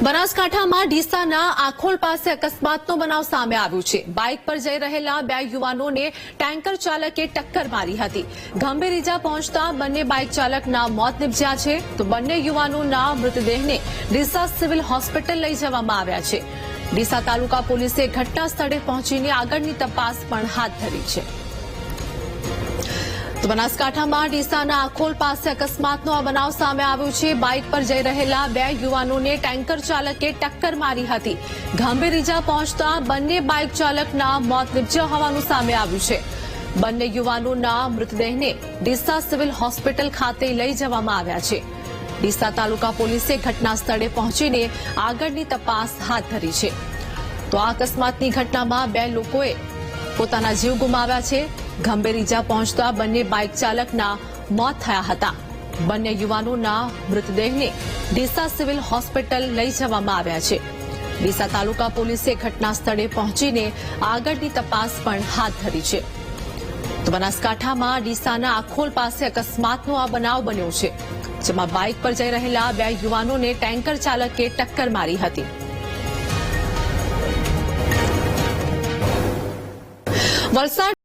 બનાસકાંઠામાં ડીસાના આખોલ પાસે અકસ્માતનો બનાવ સામે આવ્યો છે। બાઇક પર જઈ રહેલા બે યુવાનોને ટેન્કર ચાલકે ટક્કર મારી હતી। ગંભીર ઇજા પહોંચતા બંને બાઇક ચાલકના મોત નિપજ્યા છે, તો બંને યુવાનોના મૃતદેહને ડીસા સિવિલ હોસ્પિટલ લઈ જવામાં આવ્યા છે। ડીસા તાલુકા પોલીસે ઘટના સ્થળે પહોંચીને આગળની તપાસ પણ હાથ ધરી છે। તો બનાસકાંઠામાં ડીસાના આખોલ પાસે અકસ્માતનો આ બનાવ સામે આવ્યો છે। બાઇક પર જઈ રહેલા બે યુવાનોને ટેન્કર ચાલકે ટક્કર મારી હતી। ગંભીર ઇજા પહોંચતા બંને બાઇક ચાલકના મોત નિપજ્યા હોવાનું સામે આવ્યું છે। બંને યુવાનોના મૃતદેહને ડીસા સિવિલ હોસ્પિટલ ખાતે લઈ જવામાં આવ્યા છે। ડીસા તાલુકા પોલીસે ઘટના સ્થળે પહોંચીને આગળની તપાસ હાથ ધરી છે। તો આ અકસ્માતની ઘટનામાં બે લોકોએ પોતાના જીવ ગુમાવ્યા છે। ગંભીર ઇજા પહોંચતા બંને બાઇક ચાલકના મોત થયા હતા। બંને યુવાનોના મૃતદેહને ડીસા સિવિલ હોસ્પિટલ લઈ જવામાં આવ્યા છે। ડીસા તાલુકા પોલીસે ઘટના સ્થળે પહોંચીને આગળની તપાસ પણ હાથ ધરી છે। તો બનાસકાંઠામાં ડીસાના આખોલ પાસે અકસ્માતનો આ બનાવ બન્યો છે, જેમાં બાઇક પર જઈ રહેલા બે યુવાનોને ટેન્કર ચાલકે ટક્કર મારી હતી। વલસાડ